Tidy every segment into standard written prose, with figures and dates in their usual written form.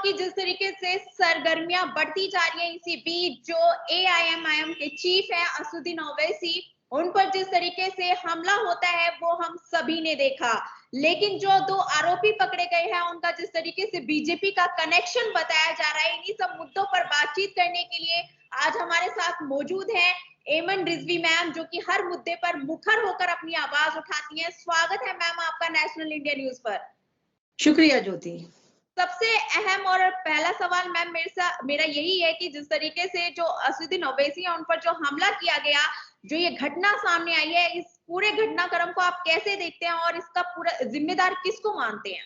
की जिस तरीके से सरगर्मियां बढ़ती जा रही हैं, इसी बीच जो एआईएमआईएम के चीफ हैं असदुद्दीन ओवैसी, उन पर जिस तरीके से हमला होता है वो हम सभी ने देखा। लेकिन जो दो आरोपी पकड़े गए हैं उनका जिस तरीके से बीजेपी का कनेक्शन बताया जा रहा है, इन्हीं सब मुद्दों पर बातचीत करने के लिए आज हमारे साथ मौजूद हैं एमन रिजवी मैम, जो कि हर मुद्दे पर मुखर होकर अपनी आवाज उठाती हैं। स्वागत है मैम आपका नेशनल इंडिया न्यूज पर। शुक्रिया ज्योति। सबसे अहम और पहला सवाल मैम मेरा यही है कि जिस तरीके से जो असदुद्दीन ओवैसी है उन पर जो हमला किया गया, जो ये घटना सामने आई है, इस पूरे घटनाक्रम को आप कैसे देखते हैं और इसका पूरा जिम्मेदार किसको मानते हैं?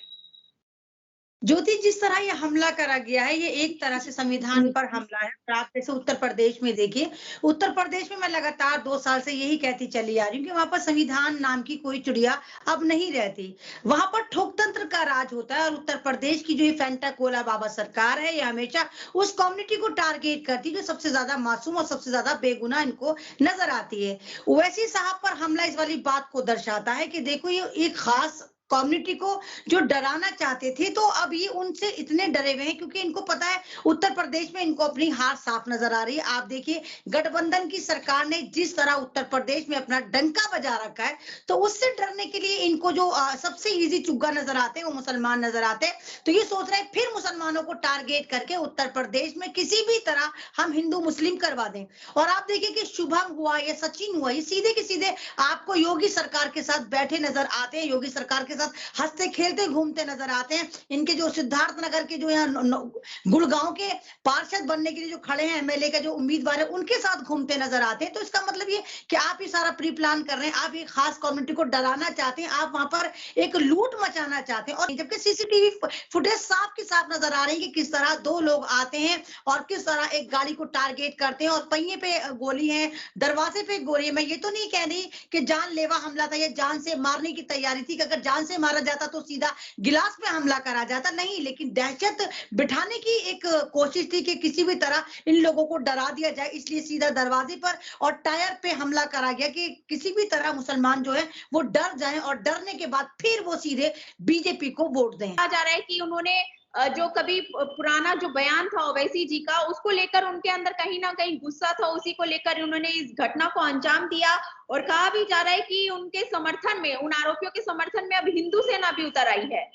ज्योति, जिस तरह ये हमला करा गया है ये एक तरह से संविधान पर हमला है। आप जैसे उत्तर प्रदेश में देखिए, उत्तर प्रदेश में मैं लगातार 2 साल से यही कहती चली आ रही हूँ कि वहां पर संविधान नाम की कोई चिड़िया अब नहीं रहती। वहां पर ठोकतंत्र का राज होता है और उत्तर प्रदेश की जो ये फेंटाकोला बाबा सरकार है ये हमेशा उस कम्युनिटी को टारगेट करती है जो सबसे ज्यादा मासूम और सबसे ज्यादा बेगुनाह इनको नजर आती है। ओवैसी साहब पर हमला इस वाली बात को दर्शाता है कि देखो ये एक खास कम्युनिटी को जो डराना चाहते थे, तो अब ये उनसे इतने डरे हुए हैं क्योंकि इनको पता है उत्तर प्रदेश में इनको अपनी हार साफ नजर आ रही है। आप देखिए गठबंधन की सरकार ने जिस तरह उत्तर प्रदेश में अपना डंका बजा रखा है, तो उससे डरने के लिए इनको जो सबसे इजी चुग्गा नजर आते हैं वो मुसलमान नजर आते हैं। तो ये सोच रहे हैं फिर मुसलमानों को टारगेट करके उत्तर प्रदेश में किसी भी तरह हम हिंदू मुस्लिम करवा दें। और आप देखिए कि शुभम हुआ या सचिन हुआ, ये सीधे के सीधे आपको योगी सरकार के साथ बैठे नजर आते हैं, योगी सरकार के साथ हंसते खेलते घूमते नजर आते हैं। इनके जो सिद्धार्थ नगर के जो यहाँ गुड़गांव के पार्षद बनने के लिए जो खड़े हैं, एमएलए का जो उम्मीदवार है उनके साथ घूमते नजर आते हैं। तो इसका मतलब ये कि आप ये सारा प्री प्लान कर रहे हैं, आप एक खास कम्युनिटी को डराना चाहते हैं, आप वहां पर एक लूट मचाना चाहते हैं। और जबकि सीसीटीवी फुटेज साफ की साफ नजर आ रही है कि किस तरह 2 लोग आते हैं और किस तरह एक गाड़ी को टारगेट करते हैं और पहिए पे गोली है, दरवाजे पे गोली है। मैं ये तो नहीं कह रही कि जानलेवा हमला था या जान से मारने की तैयारी थी, कि अगर जान से मारा जाता तो सीधा गिलास पे हमला करा जाता, नहीं, लेकिन दहशत बिठाने की एक कोशिश थी कि किसी भी तरह इन लोगों को डरा दिया जाए, इसलिए सीधा दरवाजे पर और टायर पे हमला करा गया कि किसी भी तरह मुसलमान जो है वो डर जाएं और डरने के बाद फिर वो सीधे बीजेपी को वोट दें। कहा जा रहा है कि उन्होंने जो कभी पुराना जो बयान था ओवैसी जी का, उसको लेकर उनके अंदर कहीं ना कहीं गुस्सा था, उसी को लेकर उन्होंने इस घटना को अंजाम दिया। और कहा भी जा रहा है कि उनके समर्थन में, उन आरोपियों के समर्थन में अब हिंदू सेना भी उतर आई है।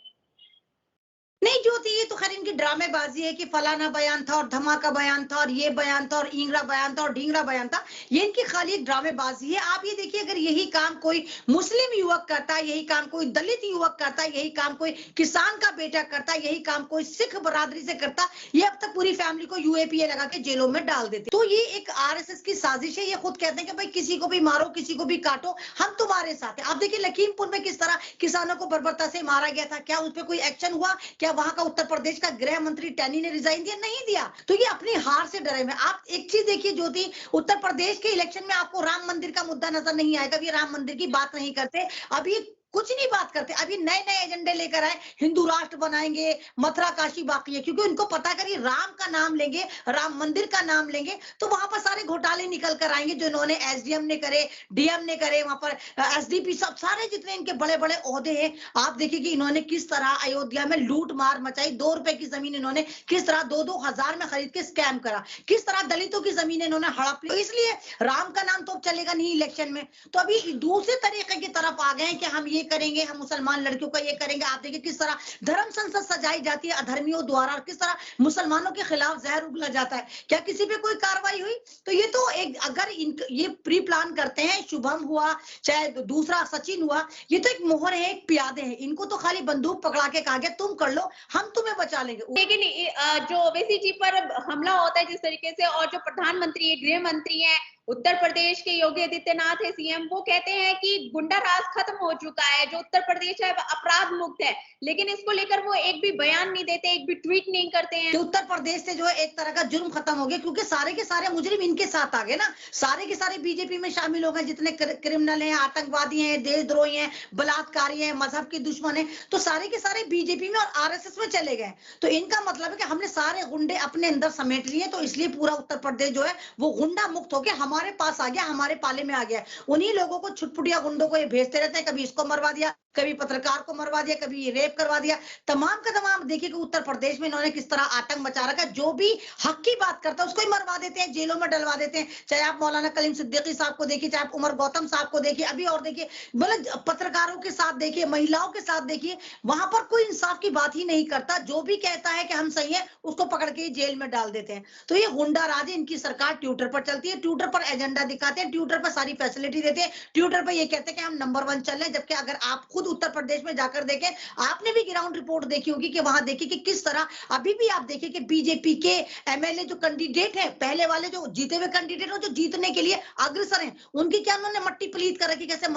नहीं ज्योति, ये तो खैर इनकी ड्रामेबाजी है कि फलाना बयान था और धमाका बयान था और ये बयान था और इंगरा बयान था और ढींगरा बयान था। ये इनकी खाली एक ड्रामेबाजी है। आप ये देखिए, अगर यही काम कोई मुस्लिम युवक करता है, यही काम कोई दलित युवक करता है, यही काम कोई किसान का बेटा करता है, यही काम कोई सिख बरादरी से करता, ये अब तक पूरी फैमिली को यूएपीए लगा के जेलों में डाल देते। तो ये एक आरएसएस की साजिश है। ये खुद कहते हैं कि भाई किसी को भी मारो, किसी को भी काटो, हम तुम्हारे साथ हैं। आप देखिए लखीमपुर में किस तरह किसानों को बर्बरता से मारा गया था, क्या उस पर कोई एक्शन हुआ? क्या वहां का उत्तर प्रदेश का गृह मंत्री टैनी ने रिजाइन दिया? नहीं दिया। तो ये अपनी हार से डरे हुए। आप एक चीज देखिए ज्योति, उत्तर प्रदेश के इलेक्शन में आपको राम मंदिर का मुद्दा नजर नहीं आएगा। अभी राम मंदिर की बात नहीं करते, अभी कुछ नहीं बात करते। अभी नए नए एजेंडे लेकर आए, हिंदू राष्ट्र बनाएंगे, मथुरा काशी बाकी है, क्योंकि उनको पता है अगर राम का नाम लेंगे, राम मंदिर का नाम लेंगे, तो वहां पर सारे घोटाले निकल कर आएंगे जो इन्होंने एसडीएम ने करे, डीएम ने करे, वहां पर एसडीपी, सब सारे जितने इनके बड़े बड़े ओहदे हैं। आप देखिए कि इन्होंने किस तरह अयोध्या में लूट मार मचाई। 2 रुपए की जमीन इन्होंने किस तरह 2-2 हजार में खरीद के स्कैम करा, किस तरह दलितों की जमीन इन्होंने हड़प ली। इसलिए राम का नाम तो चलेगा नहीं इलेक्शन में। तो अभी दूसरे तरीके की तरफ आ गए हैं कि हम ये करेंगे, हम मुसलमान लड़कियों का ये करेंगे। आप देखिए किस तरह धर्म संसद सजाई जाती है अधर्मियों द्वारा और किस तरह मुसलमानों के खिलाफ जहर उगला जाता है। क्या किसी पे कोई कार्रवाई हुई? तो ये तो एक, अगर ये प्री प्लान करते हैं, शुभम हुआ चाहे दूसरा सचिन हुआ, ये तो एक मोहर है, एक प्यादे हैं। इनको तो खाली बंदूक पकड़ा के कहा गया तुम कर लो, हम तुम्हें बचा लेंगे। लेकिन जो ओवैसी जी पर हमला होता है जिस तरीके से, और जो प्रधानमंत्री गृह मंत्री हैं उत्तर प्रदेश के योगी आदित्यनाथ है सीएम, वो कहते हैं कि गुंडा राज खत्म हो चुका है, जो उत्तर प्रदेश है अपराध मुक्त है, लेकिन इसको लेकर वो एक भी बयान नहीं देते, एक भी ट्वीट नहीं करते हैं। उत्तर प्रदेश से जो है एक तरह का जुर्म खत्म हो गया, क्योंकि सारे के सारे मुजरिम इनके साथ आ गए ना, सारे के सारे बीजेपी में शामिल हो गए। जितने क्रिमिनल हैं, आतंकवादी हैं, देशद्रोही हैं, बलात्कारी हैं, मजहब के दुश्मन हैं, तो सारे के सारे बीजेपी में और आरएसएस में चले गए। तो इनका मतलब है कि हमने सारे गुंडे अपने अंदर समेट लिए, तो इसलिए पूरा उत्तर प्रदेश जो है वो गुंडा मुक्त होकर हमारे पास आ गया, हमारे पाले में आ गया। उन्हीं लोगों को, छुटपुटिया गुंडों को ये भेजते रहते हैं, कभी इसको मरवा दिया, कभी पत्रकार को मरवा दिया, कभी रेप करवा दिया। तमाम का तमाम देखिए कि उत्तर प्रदेश में इन्होंने किस तरह आतंक मचा रखा है। जो भी हक की बात करता है उसको ही मरवा देते हैं, जेलों में डलवा देते हैं। चाहे आप मौलाना कलीम सिद्दीकी साहब को देखिए, चाहे आप उमर गौतम साहब को देखिए, अभी और देखिए मतलब पत्रकारों के साथ देखिए, महिलाओं के साथ देखिए, वहां पर कोई इंसाफ की बात ही नहीं करता। जो भी कहता है कि हम सही है उसको पकड़ के जेल में डाल देते हैं। तो ये गुंडा राज है, इनकी सरकार ट्विटर पर चलती है, ट्विटर पर एजेंडा दिखाते हैं, ट्विटर पर सारी फैसिलिटी देते हैं, ट्विटर पर ये कहते हैं कि हम नंबर 1 चल रहे हैं। जबकि अगर आप खुद उत्तर प्रदेश में जाकर देखें, आपने भी ग्राउंड रिपोर्ट देखी होगी कि वहां देखिए कि किस तरह अभी भी आप देखिए कि बीजेपी के एमएलए जो कैंडिडेट है, पहले वाले जो जीते हुए कैंडिडेट हो, जो जीतने के लिए अग्रसर हैं, उनकी क्या उन्होंने मट्टी पलीत कर रखी, कैसे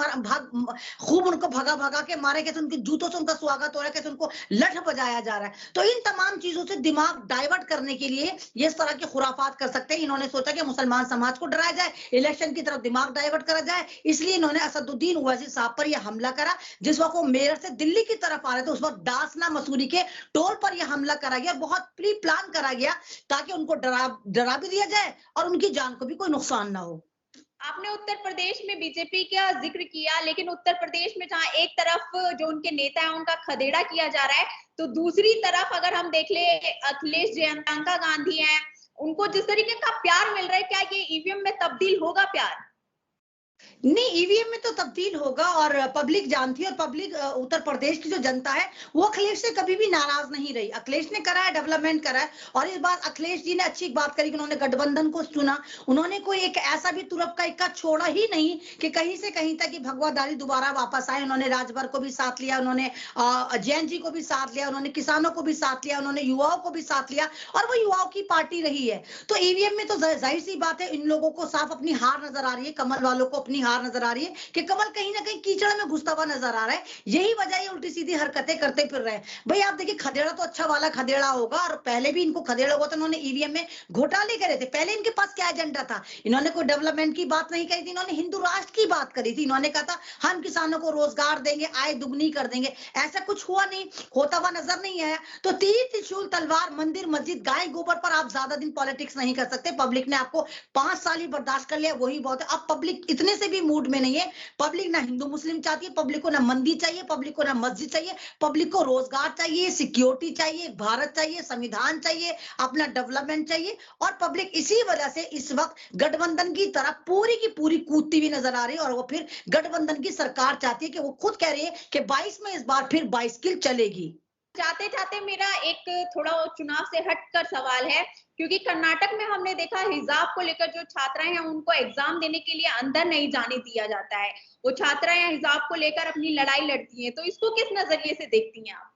खूब उनको भगा भगा के मारे, कैसे उनके जूतों से उनका स्वागत हो रहा है, कैसे उनको लठ बजाया जा रहा है। तो इन तमाम चीजों से दिमाग डाइवर्ट करने के लिए ये इस तरह के खुराफात कर सकते हैं। इन्होंने सोचा कि मुसलमान समाज को डराया जाए, इलेक्शन की तरफ दिमाग डाइवर्ट करा जाए, इसलिए इन्होंने असदुद्दीन ओवैसी साहब पर यह हमला करा। जिस वक्त वो मेरठ से दिल्ली की तरफ आ रहे थे, उस वक्त दासना मसूरी के टोल पर यह हमला करा गया, बहुत प्री प्लान करा गया ताकि उनको डरा भी दिया जाए और उनकी जान को भी कोई नुकसान ना हो। आपने उत्तर प्रदेश में बीजेपी का जिक्र किया, लेकिन उत्तर प्रदेश में जहां एक तरफ जो उनके नेता है उनका खदेड़ा किया जा रहा है, तो दूसरी तरफ अगर हम देख ले अखिलेश जैन, प्रियंका गांधी हैं, उनको जिस तरीके का प्यार मिल रहा है, क्या ये ईवीएम में तब्दील होगा प्यार? नहीं, ईवीएम में तो तब्दील होगा और पब्लिक जानती है। और पब्लिक उत्तर प्रदेश की जो जनता है वो अखिलेश से कभी भी नाराज नहीं रही। अखिलेश ने करा है, डेवलपमेंट करा है। और इस बार अखिलेश जी ने अच्छी बात करी कि उन्होंने गठबंधन को चुना। उन्होंने कोई एक ऐसा भी तुरप का इक्का छोड़ा ही नहीं कि कहीं से कहीं तक कि भगवादारी दोबारा वापस आए। उन्होंने राजभर को भी साथ लिया, उन्होंने जैन जी को भी साथ लिया, उन्होंने किसानों को भी साथ लिया, उन्होंने युवाओं को भी साथ लिया, और वो युवाओं की पार्टी रही है। तो ईवीएम में तो जाहिर सी बात है, इन लोगों को साफ अपनी हार नजर आ रही है, कमल वालों को अपनी हार नजर आ रही है कि कमल कहीं ना कहीं कीचड़ में घुसता हुआ नजर आ रहा है। यही वजह ये उल्टी सीधी हरकतें करते फिर रहे हैं। भाई आप देखिए, खदेड़ा तो अच्छा वाला खदेड़ा होगा, और पहले भी इनको खदेड़ा हुआ तो इन्होंने ईवीएम में घोटाले करे थे। पहले इनके पास क्या एजेंडा था? इन्होंने कोई डेवलपमेंट की बात नहीं करी थी, इन्होंने हिंदू राष्ट्र की बात करी थी। इन्होंने कहा था हम किसानों को रोजगार देंगे, आय दुगनी कर देंगे। ऐसा कुछ हुआ नहीं, होता हुआ नजर नहीं आया। तो तीर त्रिशूल तलवार, मंदिर मस्जिद, गाय गोबर पर आप ज्यादा दिन पॉलिटिक्स नहीं कर सकते। पब्लिक ने आपको 5 साल ही बर्दाश्त कर लिया, वही बहुत है। अब पब्लिक इतने से भी मूड में नहीं है। पब्लिक ना हिंदू मुस्लिम चाहती है, पब्लिक को ना मंदिर चाहिए, पब्लिक को ना मस्जिद चाहिए, पब्लिक को रोजगार चाहिए, सिक्योरिटी चाहिए, भारत चाहिए, संविधान चाहिए, अपना डेवलपमेंट चाहिए। और पब्लिक इसी वजह से इस वक्त गठबंधन की तरफ पूरी की पूरी कूदती हुई नजर आ रही है। और वो फिर गठबंधन की सरकार चाहती है कि वो खुद कह रही है कि 22 में इस बार फिर 22 किल चलेगी। जाते जाते मेरा एक थोड़ा चुनाव से हटकर सवाल है, क्योंकि कर्नाटक में हमने देखा हिजाब को लेकर जो छात्राएं हैं उनको एग्जाम देने के लिए अंदर नहीं जाने दिया जाता है। वो छात्राएं हिजाब को लेकर अपनी लड़ाई लड़ती हैं, तो इसको किस नजरिए से देखती हैं आप?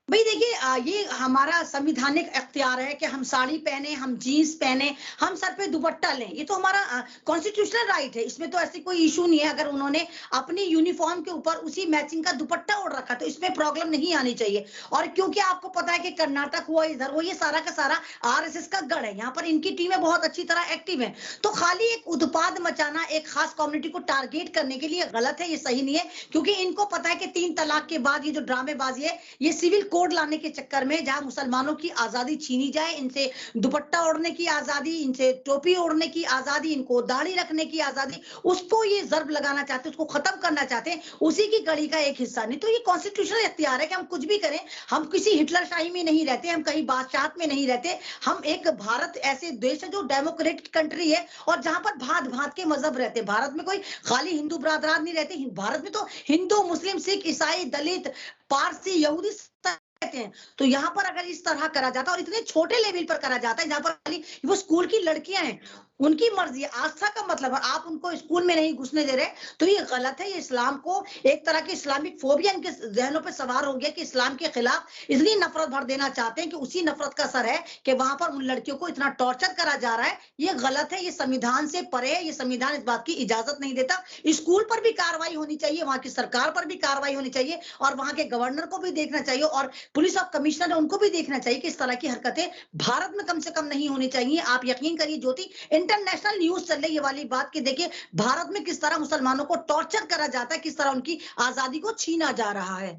भाई देखिए, ये हमारा संविधानिक इख्तियार है कि हम साड़ी पहने, हम जीन्स पहने, हम सर पे दुपट्टा लें। ये तो हमारा कॉन्स्टिट्यूशनल राइट है, इसमें तो ऐसी कोई इशू नहीं है। अगर उन्होंने अपनी यूनिफॉर्म के ऊपर उसी मैचिंग का दुपट्टा ओढ़ रखा तो इसमें प्रॉब्लम नहीं आनी चाहिए। और क्योंकि आपको पता है कि कर्नाटक हुआ, इधर वो, ये सारा का सारा आरएसएस का गढ़ है। यहाँ पर इनकी टीमें बहुत अच्छी तरह एक्टिव है। तो खाली एक उत्पाद मचाना, एक खास कम्युनिटी को टारगेट करने के लिए गलत है, ये सही नहीं है। क्योंकि इनको पता है कि 3 तलाक के बाद ये जो ड्रामेबाजी है, ये सिविल कोड लाने के चक्कर में, जहां मुसलमानों की आजादी छीनी जाए, इनसे दुपट्टा ओढ़ने की आजादी, इनसे टोपी ओढ़ने की आजादी, इनको दाढ़ी रखने की आजादी, उसको ये जर्ब लगाना चाहते हैं, उसको खत्म करना चाहते हैं। उसी की गड़ी का एक हिस्सा। नहीं तो ये कॉन्स्टिट्यूशनल इख्तियार है कि हम कुछ भी करें। हम किसी हिटलर शाही में नहीं रहते, हम कहीं बादशाहत में नहीं रहते। हम एक भारत ऐसे देश है जो डेमोक्रेटिक कंट्री है, और जहां पर भांत भांत के मजहब रहते हैं। भारत में कोई खाली हिंदू बरादरान नहीं रहते। भारत में तो हिंदू, मुस्लिम, सिख, ईसाई, दलित, पारसी, यहूदी कहते हैं। तो यहाँ पर अगर इस तरह करा जाता, और इतने छोटे लेवल पर करा जाता है जहां पर खाली वो स्कूल की लड़कियां हैं, उनकी मर्जी, आस्था का मतलब है, आप उनको स्कूल में नहीं घुसने दे रहे, तो ये गलत है। ये इस्लाम को एक तरह की इस्लामिक फोबिया इनके जहनों पे सवार हो गया कि इस्लाम के खिलाफ इतनी नफरत भर देना चाहते हैं कि उसी नफरत का असर है कि वहां पर उन लड़कियों को इतना टॉर्चर करा जा रहा है। ये गलत है, ये संविधान से परे है। ये संविधान इस बात की इजाजत नहीं देता। स्कूल पर भी कार्रवाई होनी चाहिए, वहां की सरकार पर भी कार्रवाई होनी चाहिए, और वहां के गवर्नर को भी देखना चाहिए, और पुलिस ऑफ कमिश्नर है उनको भी देखना चाहिए कि इस तरह की हरकतें भारत में कम से कम नहीं होनी चाहिए। आप यकीन करिए ज्योति, इंटरनेशनल न्यूज चल रही है वाली बात कि देखिए भारत में किस तरह मुसलमानों को टॉर्चर करा जाता है, किस तरह उनकी आजादी को छीना जा रहा है।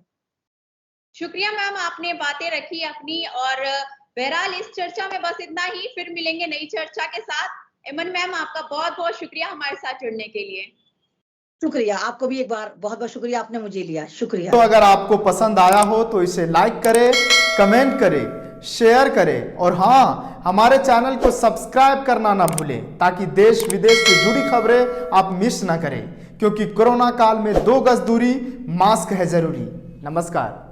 शुक्रिया मैम, आपने बातें रखी अपनी, और बहरहाल इस चर्चा में बस इतना ही। फिर मिलेंगे नई चर्चा के साथ। इमन मैम, आपका बहुत बहुत शुक्रिया हमारे साथ जुड़ने के लिए। शुक्रिया, आपको भी एक बार बहुत बहुत शुक्रिया, आपने मुझे लिया, शुक्रिया। तो अगर आपको पसंद आया हो तो इसे लाइक करें, कमेंट करें, शेयर करें और हाँ, हमारे चैनल को सब्सक्राइब करना ना भूलें ताकि देश विदेश से जुड़ी खबरें आप मिस ना करें, क्योंकि कोरोना काल में 2 गज दूरी, मास्क है जरूरी। नमस्कार।